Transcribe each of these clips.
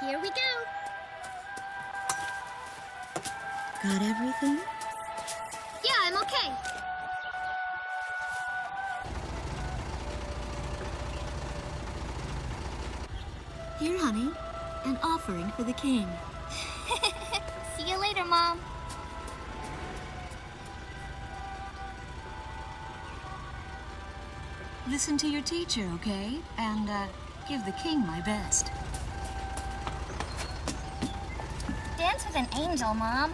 Here we go. Got everything? Yeah, I'm okay. Here, honey. An offering for the king. See you later, Mom. Listen to your teacher, okay? And, give the king my best. Dance with an angel, Mom.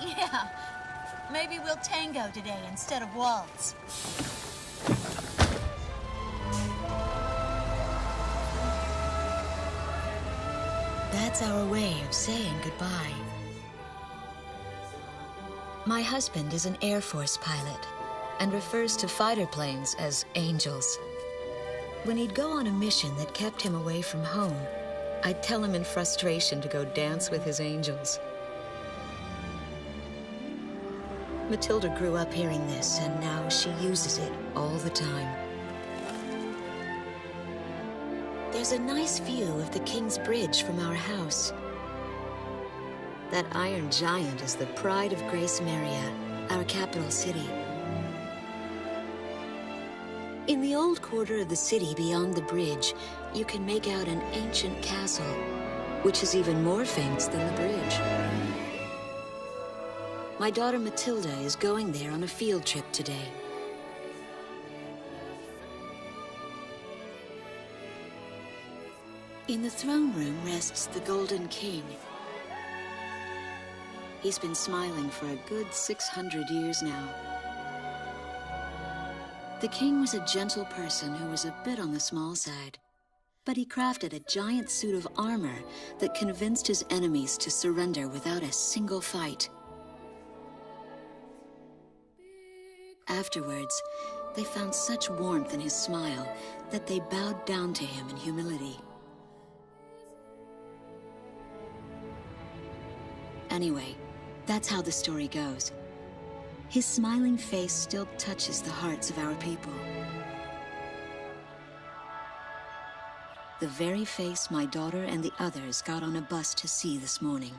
Yeah. Maybe we'll tango today instead of waltz. That's our way of saying goodbye. My husband is an Air Force pilot and refers to fighter planes as angels. When he'd go on a mission that kept him away from home, I'd tell him in frustration to go dance with his angels. Matilda grew up hearing this, and now she uses it all the time. There's a nice view of the King's Bridge from our house. That iron giant is the pride of Gracemeria, our capital city. In the old quarter of the city beyond the bridge, you can make out an ancient castle, which is even more famous than the bridge. My daughter Matilda is going there on a field trip today. In the throne room rests the Golden King. He's been smiling for a good 600 years now. The king was a gentle person who was a bit on the small side, but he crafted a giant suit of armor that convinced his enemies to surrender without a single fight. Afterwards, they found such warmth in his smile that they bowed down to him in humility. Anyway, that's how the story goes. His smiling face still touches the hearts of our people. The very face my daughter and the others got on a bus to see this morning.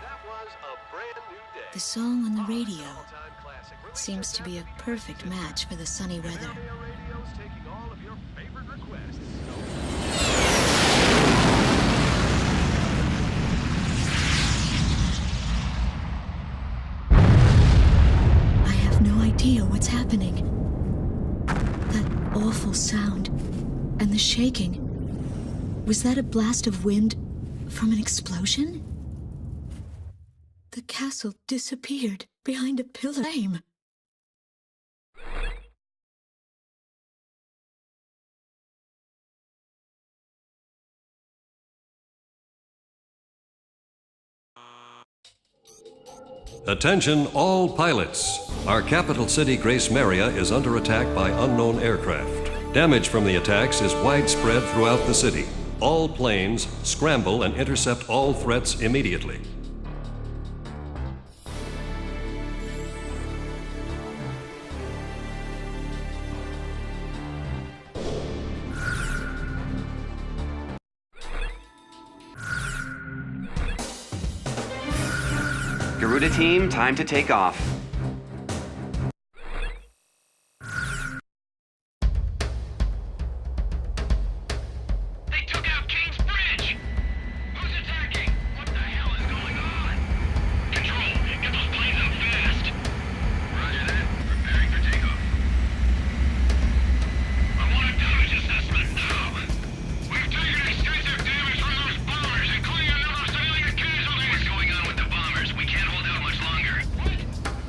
That was a brand new day. The song on the radio seems to be a perfect match for the sunny weather. Gracemeria Radio's taking all of your favorite requests. I have no idea what's happening. That awful sound and the shaking. Was that a blast of wind from an explosion? The castle disappeared behind a pillar of flame. Attention all pilots. Our capital city, Gracemeria, is under attack by unknown aircraft. Damage from the attacks is widespread throughout the city. All planes scramble and intercept all threats immediately. Garuda team, time to take off. They took out King's Bridge! Who's attacking? What the hell is going on? Control, get those planes up fast. Roger that. Preparing for takeoff. I want a damage assessment now. We've taken extensive damage from those bombers, including a number of civilian casualties. What's going on with the bombers? We can't hold out much longer. What?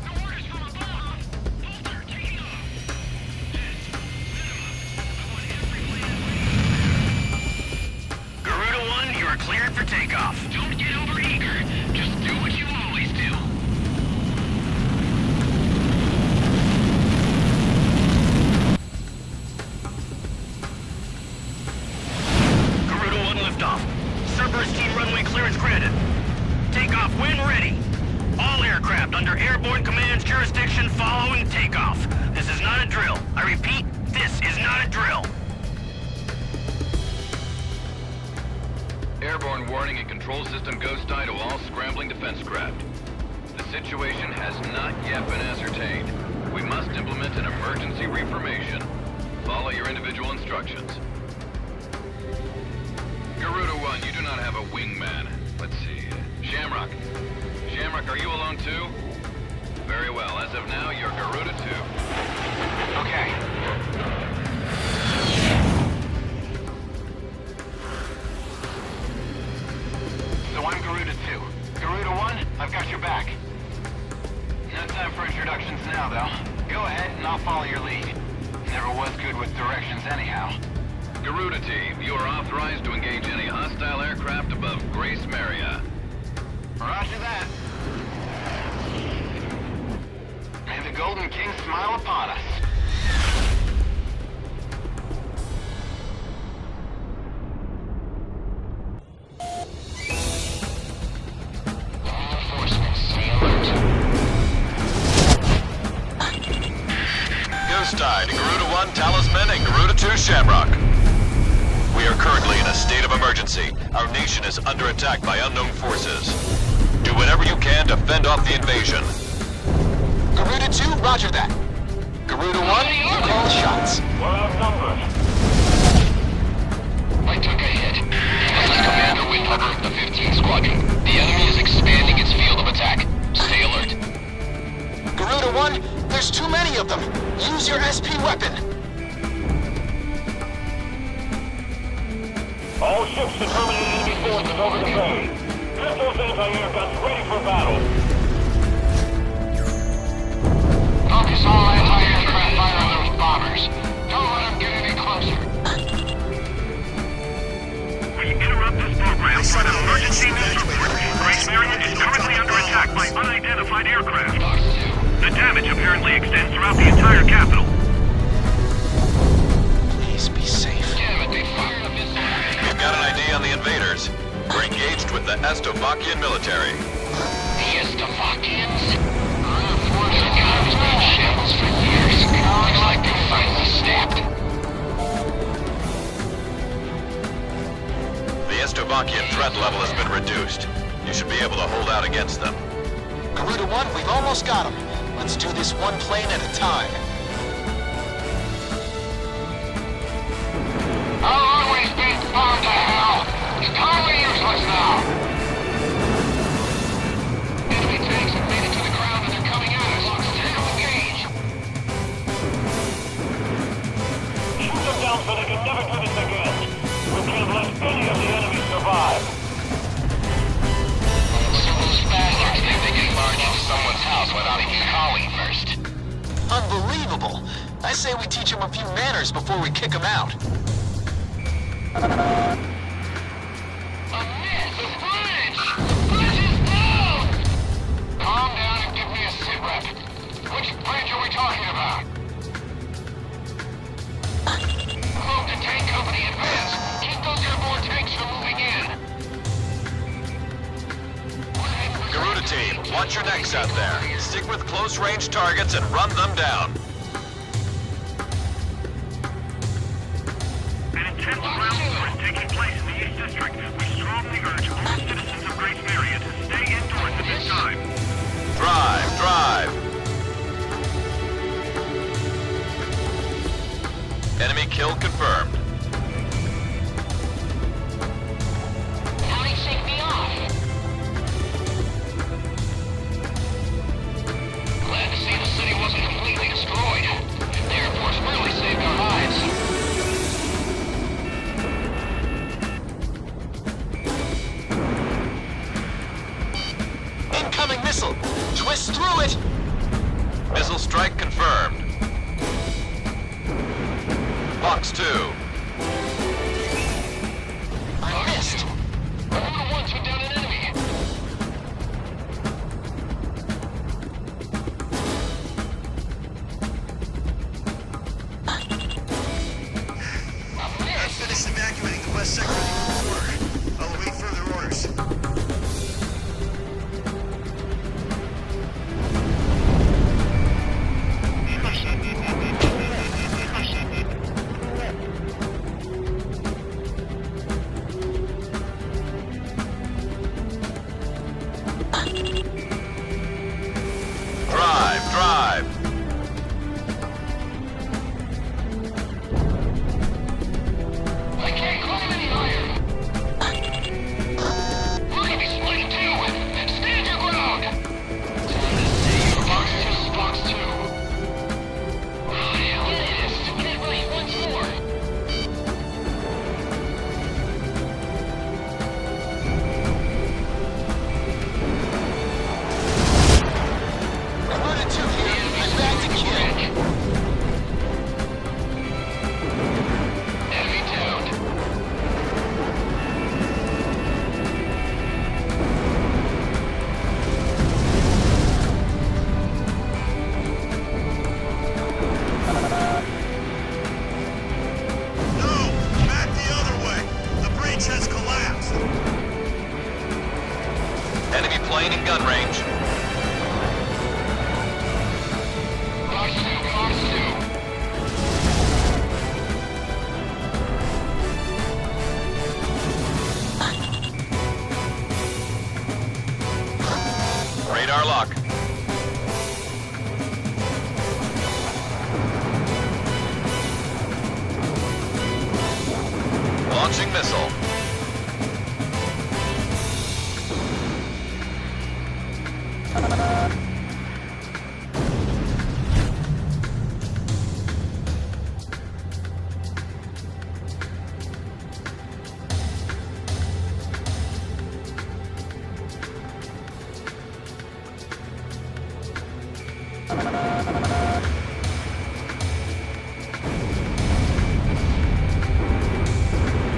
The orders from above. Bolter, taking off. Yes. Set 'em up. I want every plane Garuda 1, you are cleared for takeoff. Don't get overeager. Just do what you always do. Garuda 1 liftoff. Cerberus team runway clearance granted. Takeoff when ready. All aircraft under airborne command's jurisdiction following takeoff. This is not a drill. I repeat, this is not a drill. airborne warning and control system ghost eye to all scrambling defense craft. The situation has not yet been ascertained. We must implement an emergency reformation. Follow your individual instructions. Garuda 1, you do not have a wingman. Let's see. Shamrock. Shamrock, are you alone too? Very well. As of now, you're Garuda 2. Okay. So I'm Garuda 2. Garuda 1, I've got your back. No time for introductions now, though. Go ahead and I'll follow your lead. Never was good with directions anyhow. Garuda Team, you are authorized to engage any hostile aircraft above Gracemeria. Roger that. May the Golden King smile upon us. Ghost Eye to Garuda 1 Talisman and Garuda 2 Shamrock. We are currently in a state of emergency. Our nation is under attack by unknown forces. Do whatever you can to fend off the invasion. Garuda 2, roger that. Garuda 1, you call the shots. We're outnumbered. I took a hit. This is Commander Windhopper of the 15th Squadron. The enemy is expanding its field of attack. Stay alert. Garuda 1, there's too many of them. Use your SP weapon. All ships determining enemy forces over the bay. Get those anti-air guns ready for battle. Focus all anti-aircraft fire on those bombers. Don't let them get any closer. We interrupt this program for an emergency news report. Gracemeria is currently under attack by unidentified aircraft. The damage apparently extends throughout the entire capital. Please be safe. Damn it, they fired a missile. We've got an ID on the invaders. We're engaged with the Estovakian military. The Estovakians? Our force economy's been in shambles for years. Looks like they finally snapped. The Estovakian threat level has been reduced. You should be able to hold out against them. Garuda 1, we've almost got them. Let's do this one plane at a time. Our runway's being bombed to hell. It's totally useless now. Enemy tanks have made it to the ground and they're coming at us. Stay engaged. Shoot them down so they can never do this again. We can't let any of the enemy survive. So those bastards think they can barge into someone's house without even calling first. Unbelievable. I say we teach them a few manners before we kick them out. A miss! The bridge! Bridge is down! Calm down and give me a sit rep. Which bridge are we talking about? Move to tank company advance. Keep those airborne tanks from moving in. Garuda Team, watch your necks out there. Stick with close-range targets and run them down. An intense ground war is taking place in the East District. We strongly urge all citizens of Gracemeria to stay indoors at this time. Drive! Enemy kill confirmed. How do you shake me off? Glad to see the city wasn't completely destroyed. The Air Force really saved our lives. Incoming missile! Twist through it! Missile strike confirmed. Box 2. I missed! Garuda 1 took down an enemy! I've finished evacuating the west sector of the border. I'll await further orders. Gaining gun range. Fox 2, Fox 2. Radar lock. Launching missile.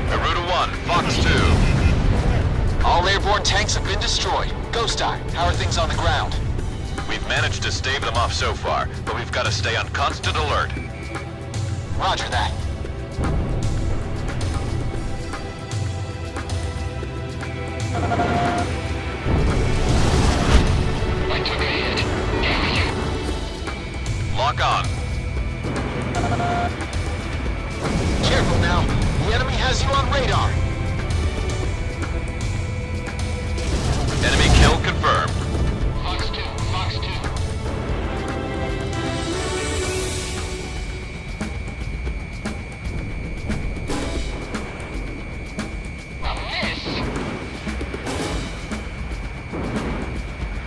Garuda 1, Fox 2. All airborne tanks have been destroyed. Ghost Eye, how are things on the ground? We've managed to stave them off so far, but we've got to stay on constant alert. Roger that. I took a hit. Damn you. Lock on. Careful now. The enemy has you on radar. Enemy kill confirmed. Fox 2, Fox 2. A miss.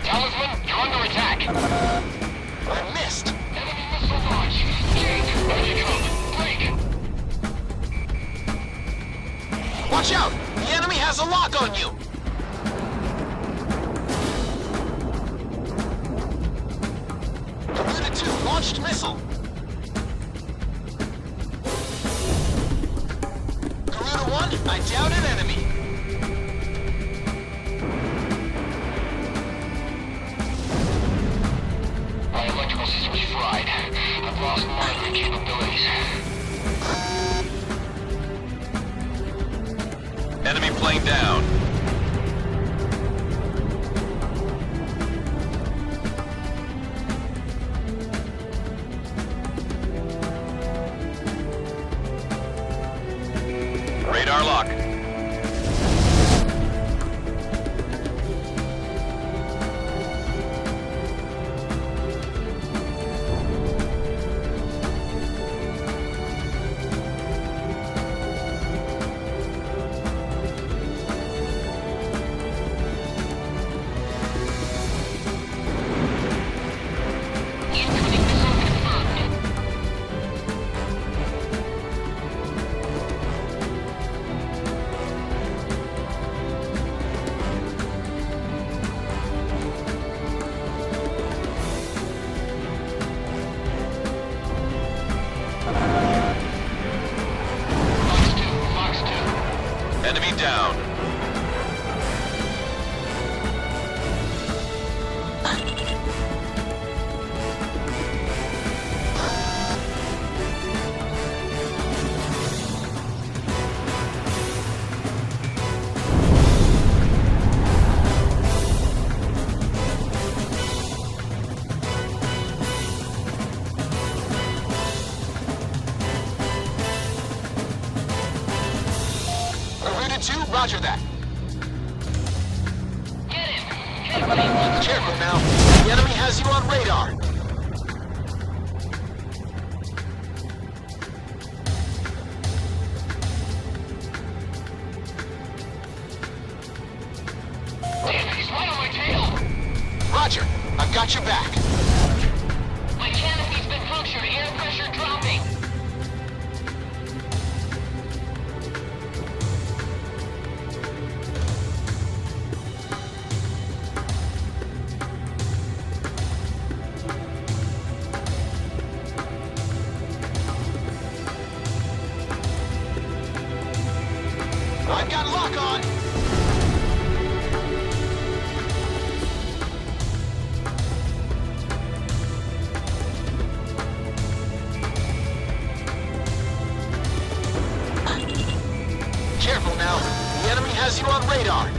Talisman, you're under attack. I missed. Enemy missile launch. Jake, ready to come. Break. Watch out! The enemy has a lock on you! Garuda 2 launched missile. Garuda 1, I doubt an enemy. My electrical system's fried. I've lost monitoring capabilities. Enemy plane down. Radar lock. Incoming missile confirmed. Fox 2, Fox 2. Enemy down. Garuda 2, roger that. Get him! Carefully! Careful now. The enemy has you on radar. Damn, he's right on my tail! Roger, I've got your back. My canopy's been punctured, air pressure dropping! I've got lock on. Careful now. The enemy has you on radar.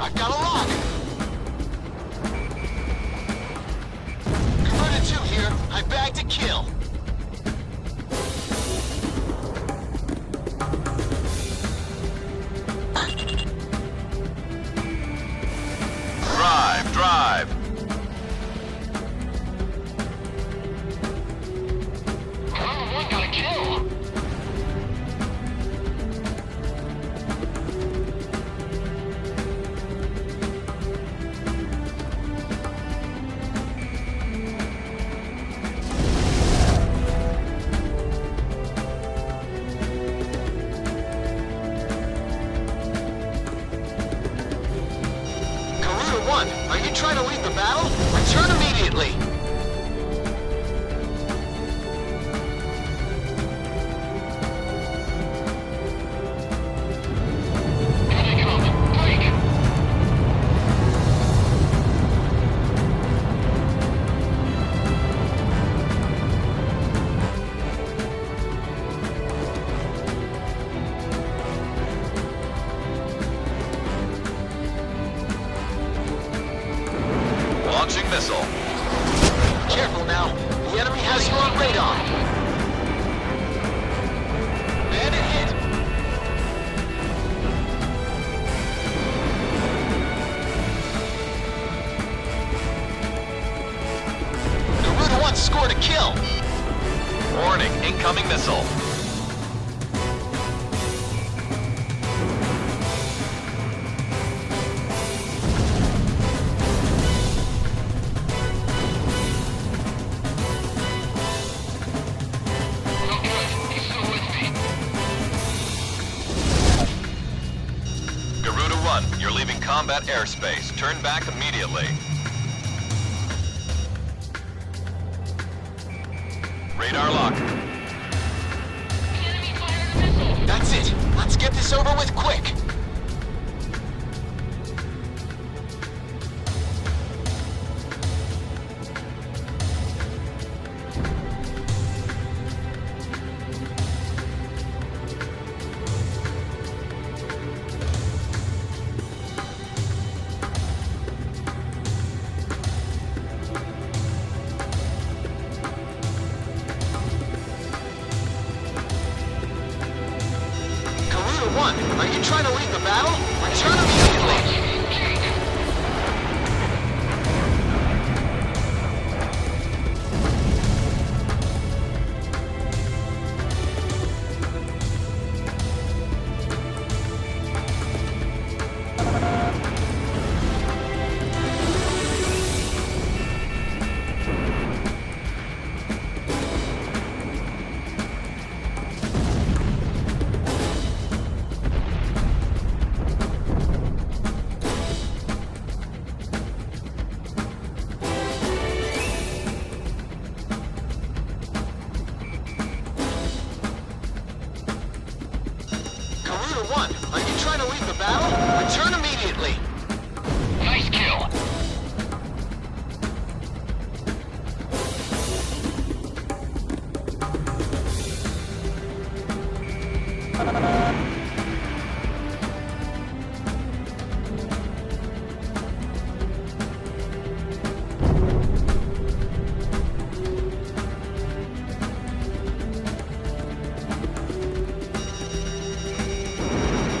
I've got a lock. Converted 2 here. I bagged to kill. Drive! Converted 1 got a kill. Garuda 1, are you trying to leave the battle? Return immediately. Here they come. Break! Launching missile. Careful now. The enemy has you on radar. Bandit hit. Garuda 1 scored a kill. Warning, incoming missile. No good. He's still with me. Garuda 1, you're leaving combat airspace. Turn back immediately. Radar lock. The enemy fired a missile. That's it. Let's get this over with quick. Garuda 1, are you trying to leave the battle? Return immediately. Garuda 1, are you trying to leave the battle? Return immediately. Nice kill.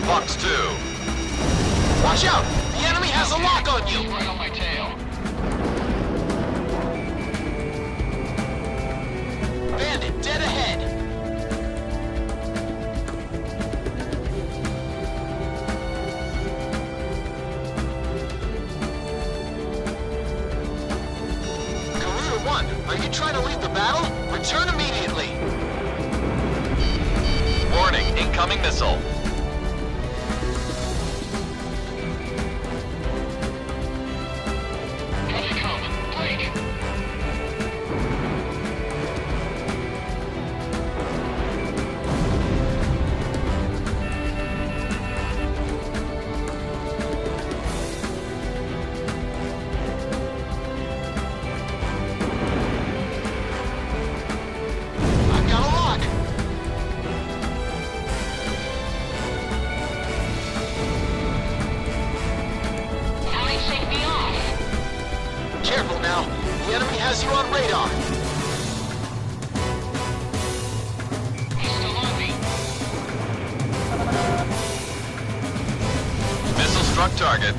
Fox 2. Watch out! The enemy has a lock on He's you! right on my tail. Bandit dead ahead! Garuda 1, are you trying to leave the battle? Return immediately! Warning, incoming missile. Here they come. Break! I've got a lock! has you on radar. He's still on me. Missile struck target.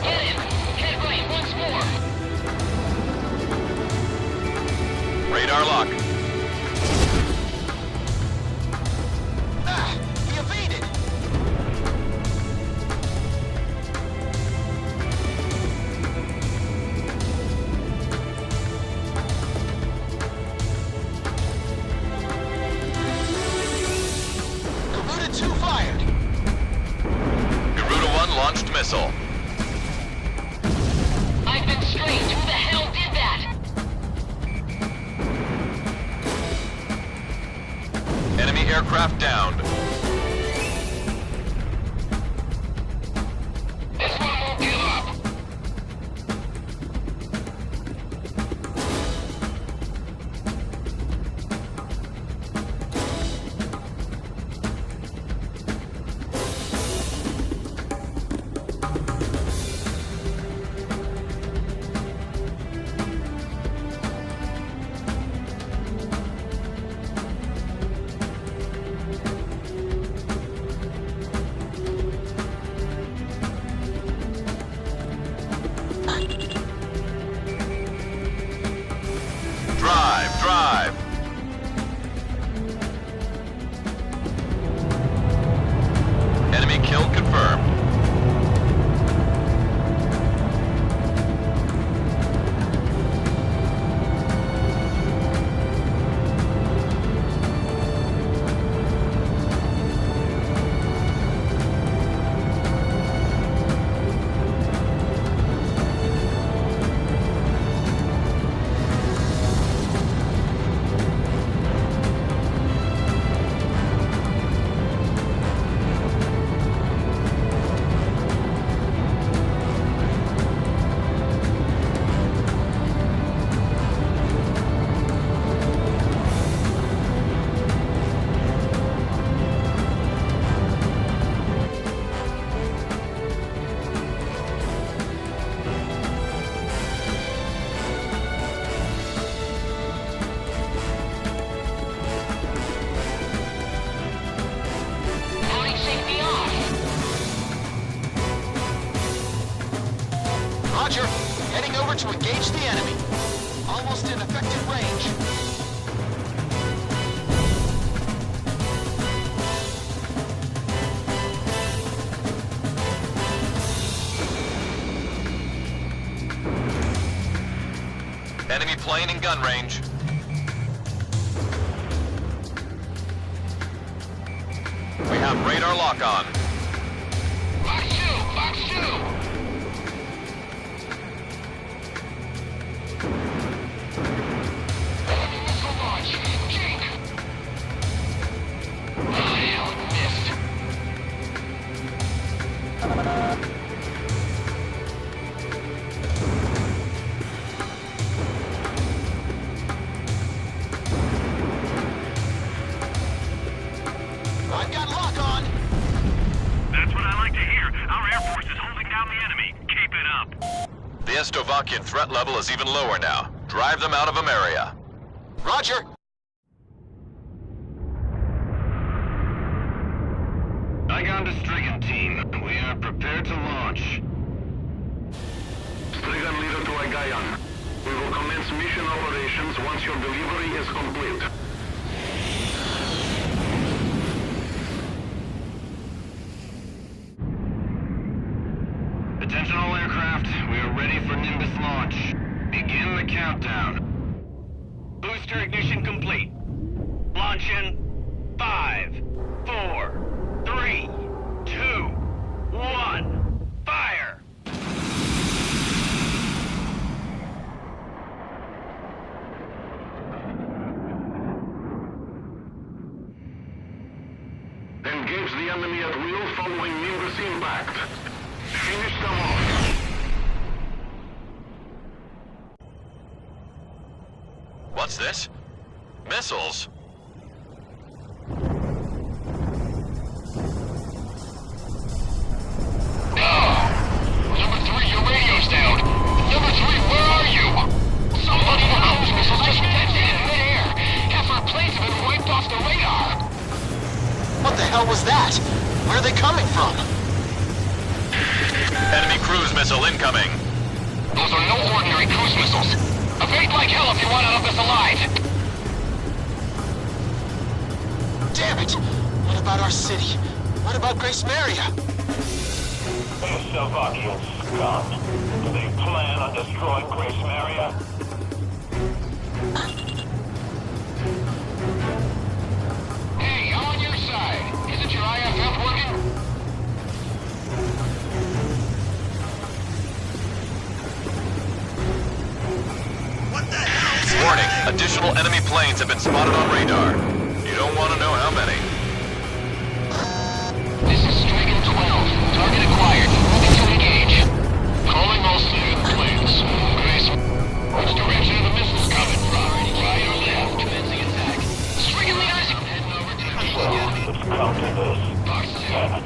Get him! Head right once more! Radar lock. Ah, he evaded. Garuda 2 fired. Garuda 1 launched missile. I've been strained. Who the hell did that? Enemy aircraft downed. This one won't give up. Drive. Enemy kill confirmed. Flight safety off. Roger. Heading over to engage the enemy. Almost in effective range. Enemy plane in gun range. We have radar lock on. Box 2! Box 2! Enemy missile launch. Jink! Ah, hell, missed. I've got lock on. That's what I like to hear. Our Air Force is holding down the enemy. Keep it up. The Estovakian threat level is even lower now. Drive them out of Ameria. Roger. Igon to Strigan team. We are prepared to launch. Strigan leader to Igayan. We will commence mission operations once your delivery is complete. Attention all aircraft, we are ready for Nimbus launch. Begin the countdown. Booster ignition complete. Launch in 5, 4, 3, 2, 1. Fire! Engage the enemy at will following Nimbus impact. Finish them off. What's this? Missiles? Number 3, your radio's down. Number 3, where are you? Somebody in the cruise missiles just detonated in midair. Half our planes have been wiped off the radar. What the hell was that? Where are they coming from? Enemy cruise missile incoming. Those are no ordinary cruise missiles. Evade like hell if you want out of this alive. Damn it! What about our city? What about Gracemeria? Slovakian scum. Do they plan on destroying Gracemeria? Hey, I'm on your side. Isn't your IFF working? What the hell? Warning, additional enemy planes have been spotted on radar. You don't want to know how many. This is Strigan 12. Target acquired. Moving to engage. Calling all civilian planes. Grace, which direction are the missiles coming from? Right or left? Commencing attack. Strigan leaders! Heading over to the Let's counter this. Damn it.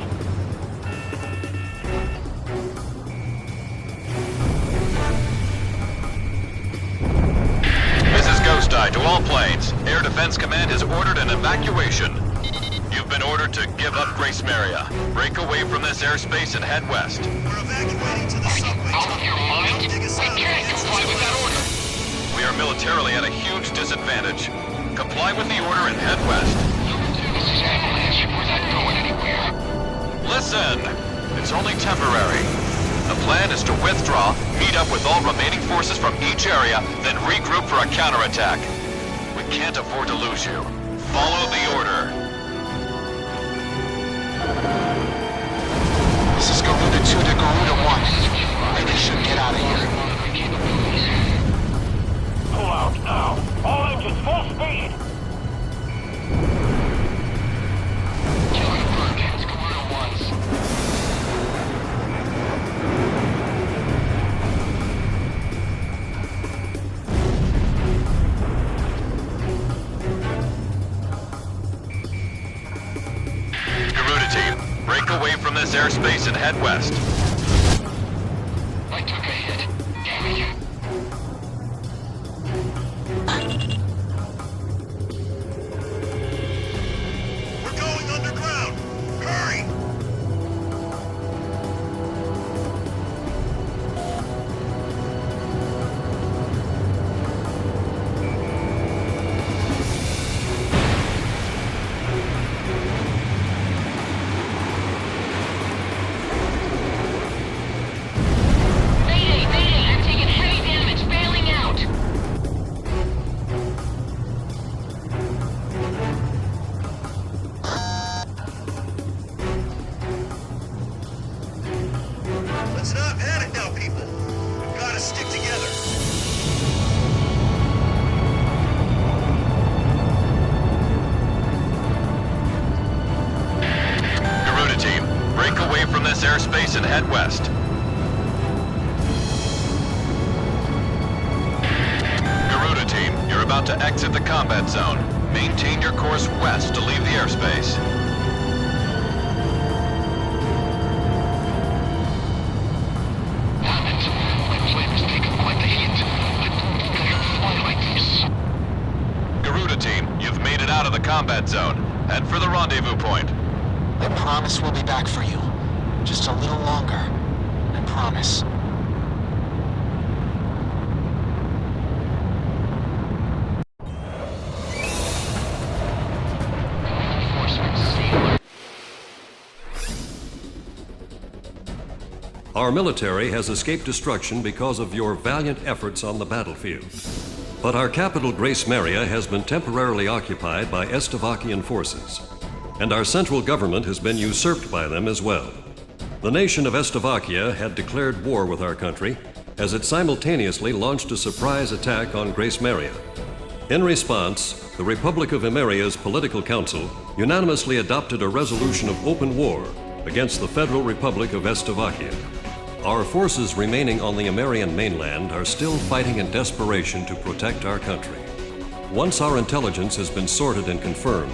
This is Ghost Eye to all planes. Air Defense Command has ordered an evacuation. You've been ordered to give up Gracemeria. Break away from this airspace and head west. We're evacuating to the subway Out of your tunnel. mind? Dig us I out. can't comply with that order. We are militarily at a huge disadvantage. Comply with the order and head west. This is Avalanche. We're not going anywhere. Listen, it's only temporary. The plan is to withdraw, meet up with all remaining forces from each area, then regroup for a counterattack. We can't afford to lose you. Follow the order. This is Garuda 2 to Garuda 1. Maybe should get out of here. Pull out now. All engines full speed. Killer Perkins, Garuda 1's. Garuda team, break away from this airspace and head west. I took a hit. Damn it. We're going underground. Hurry! Mayday, mayday! I'm taking heavy damage, bailing out! Let's not panic now, people. We've got to stick together. Garuda team, break away from this airspace and head west. Garuda team, you're about to exit the combat zone. Maintain your course west to leave the airspace. Damn it. My plane was taking quite the hit. I don't think I can fly like this. Garuda team, you've made it out of the combat zone. Head for the rendezvous point. I promise we'll be back for you. Just a little longer. I promise. Reinforcements, see. Our military has escaped destruction because of your valiant efforts on the battlefield. But our capital, Gracemeria, has been temporarily occupied by Estavakian forces, and our central government has been usurped by them as well. The nation of Estavakia had declared war with our country as it simultaneously launched a surprise attack on Gracemeria. In response, the Republic of Emeria's Political Council unanimously adopted a resolution of open war against the Federal Republic of Estavakia. Our forces remaining on the Emerian mainland are still fighting in desperation to protect our country. Once our intelligence has been sorted and confirmed,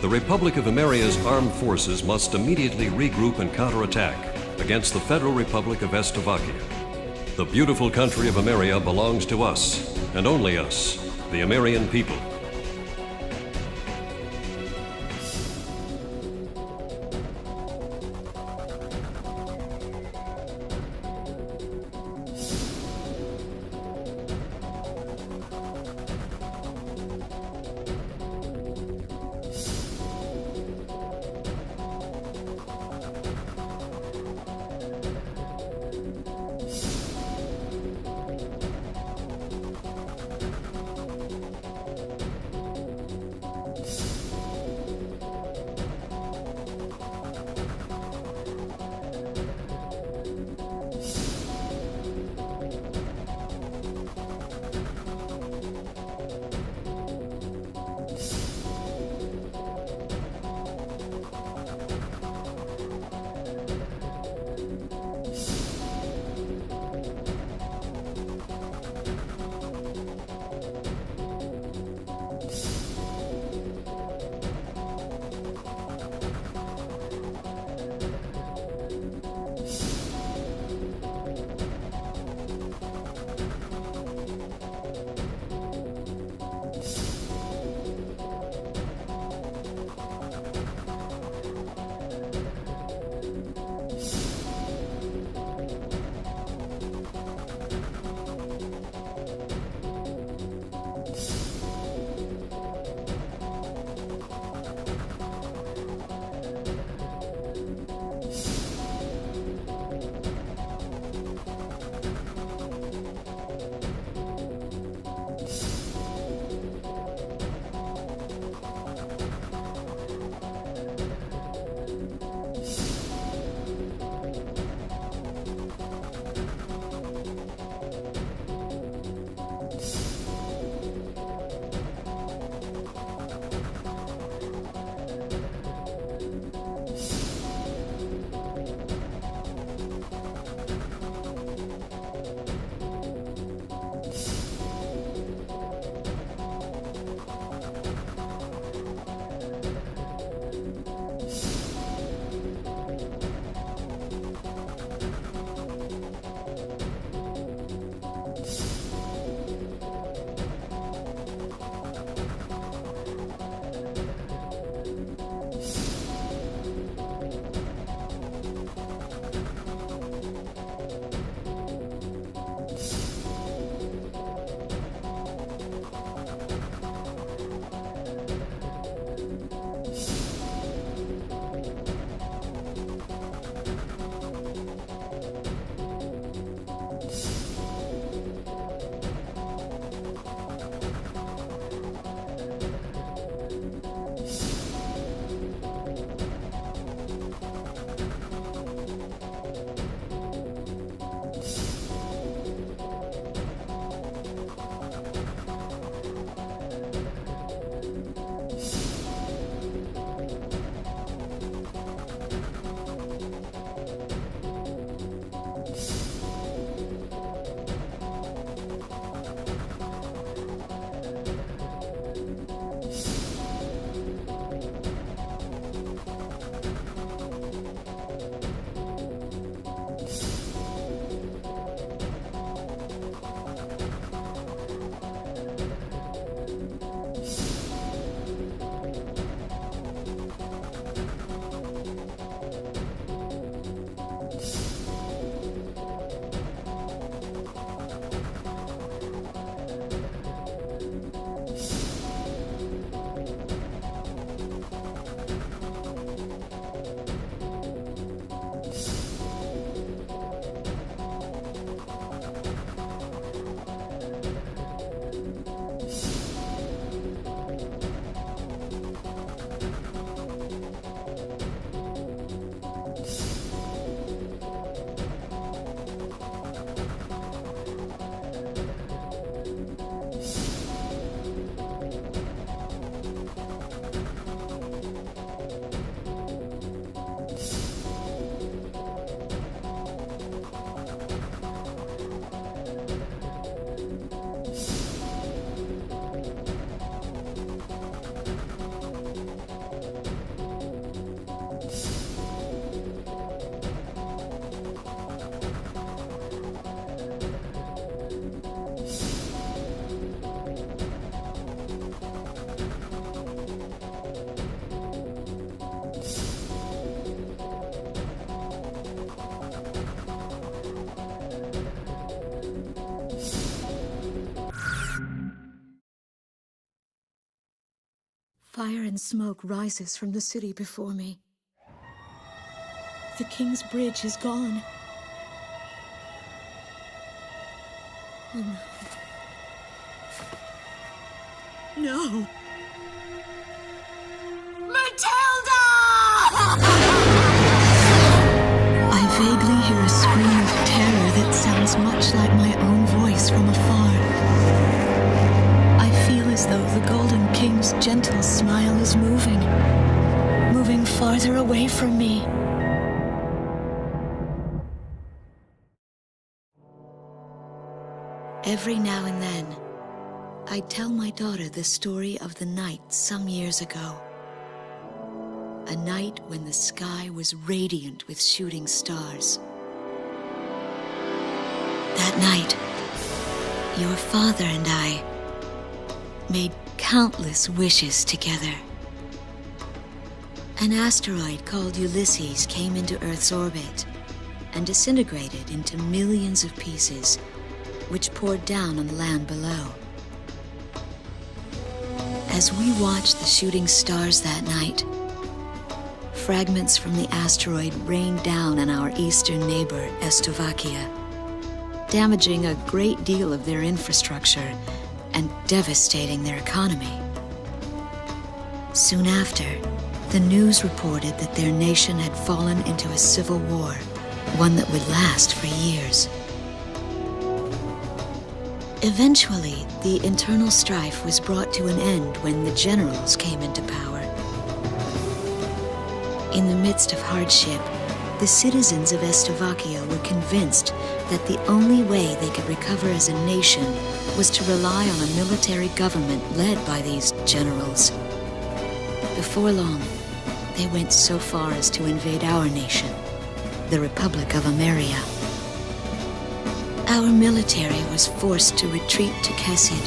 the Republic of Emeria's armed forces must immediately regroup and counterattack against the Federal Republic of Estavakia. The beautiful country of Emeria belongs to us, and only us, the Emerian people. Fire and smoke rises from the city before me. The King's Bridge is gone. Oh no. No! Matilda! I vaguely hear a scream of terror that sounds much like my own voice from afar. I feel as though the Golden King's gentle smile is moving farther away from me. Every now and then, I tell my daughter the story of the night some years ago. A night when the sky was radiant with shooting stars. That night, your father and I made countless wishes together. An asteroid called Ulysses came into Earth's orbit and disintegrated into millions of pieces, which poured down on the land below. As we watched the shooting stars that night, fragments from the asteroid rained down on our eastern neighbor, Slovakia, damaging a great deal of their infrastructure and devastating their economy. Soon after, the news reported that their nation had fallen into a civil war, one that would last for years. Eventually, the internal strife was brought to an end when the generals came into power. In the midst of hardship, the citizens of Slovakia were convinced that the only way they could recover as a nation was to rely on a military government led by these generals. Before long, they went so far as to invade our nation, the Republic of Ameria. Our military was forced to retreat to Kesid,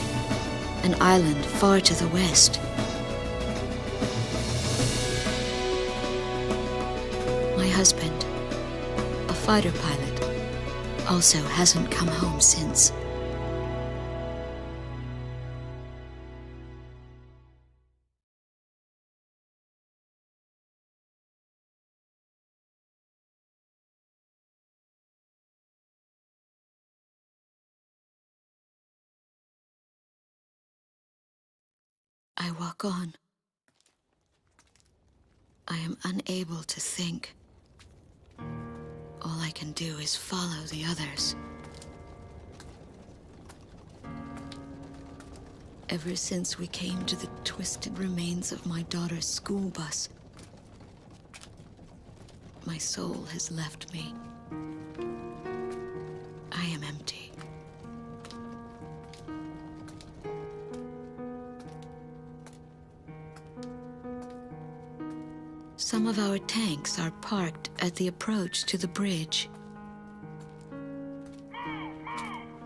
an island far to the west. My husband, a fighter pilot, also hasn't come home since. I walk on. I am unable to think. All I can do is follow the others. Ever since we came to the twisted remains of my daughter's school bus, my soul has left me. I am empty. Some of our tanks are parked at the approach to the bridge.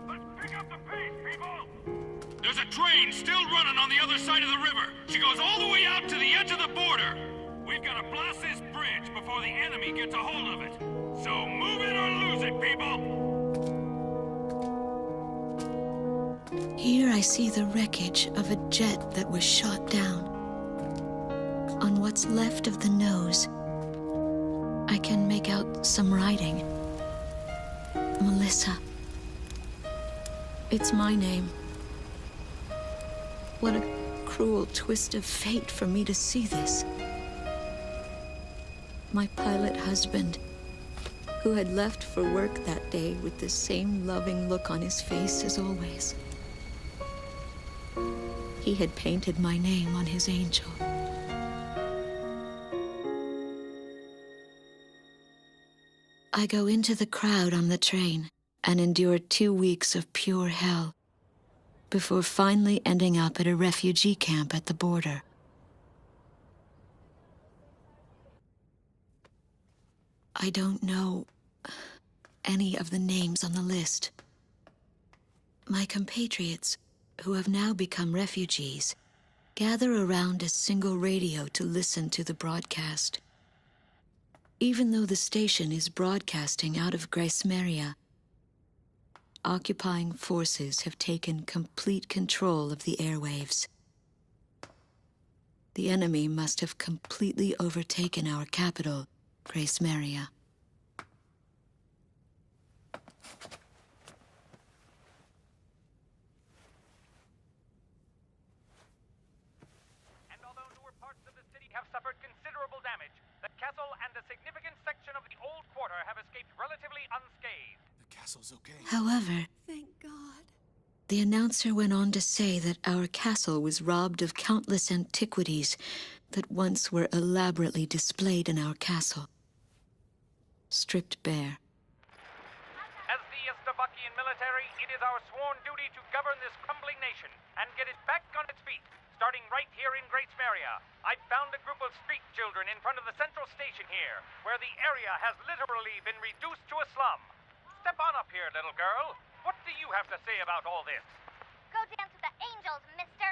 Let's pick up the pace, people! There's a train still running on the other side of the river. She goes all the way out to the edge of the border. We've got to blast this bridge before the enemy gets a hold of it. So move it or lose it, people! Here I see the wreckage of a jet that was shot down. On what's left of the nose, I can make out some writing. Melissa. It's my name. What a cruel twist of fate for me to see this. My pilot husband, who had left for work that day with the same loving look on his face as always. He had painted my name on his angel. I go into the crowd on the train and endure 2 weeks of pure hell before finally ending up at a refugee camp at the border. I don't know any of the names on the list. My compatriots, who have now become refugees, gather around a single radio to listen to the broadcast. Even though the station is broadcasting out of Gracemeria, occupying forces have taken complete control of the airwaves. The enemy must have completely overtaken our capital, Gracemeria. And although newer parts of the city have suffered considerable damage, the castle and a significant section of the old quarter have escaped relatively unscathed. The castle's okay. However, Thank God. the announcer went on to say that our castle was robbed of countless antiquities that once were elaborately displayed in our castle. Stripped bare. As the Estabakian military, it is our sworn duty to govern this crumbling nation and get it back on its feet, starting right here in Gracemeria. I found a group of street children in front of the central station here, where the area has literally been reduced to a slum. Step on up here, little girl. What do you have to say about all this? Go dance with the angels, mister.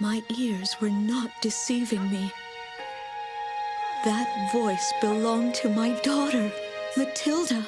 My ears were not deceiving me. That voice belonged to my daughter, Matilda.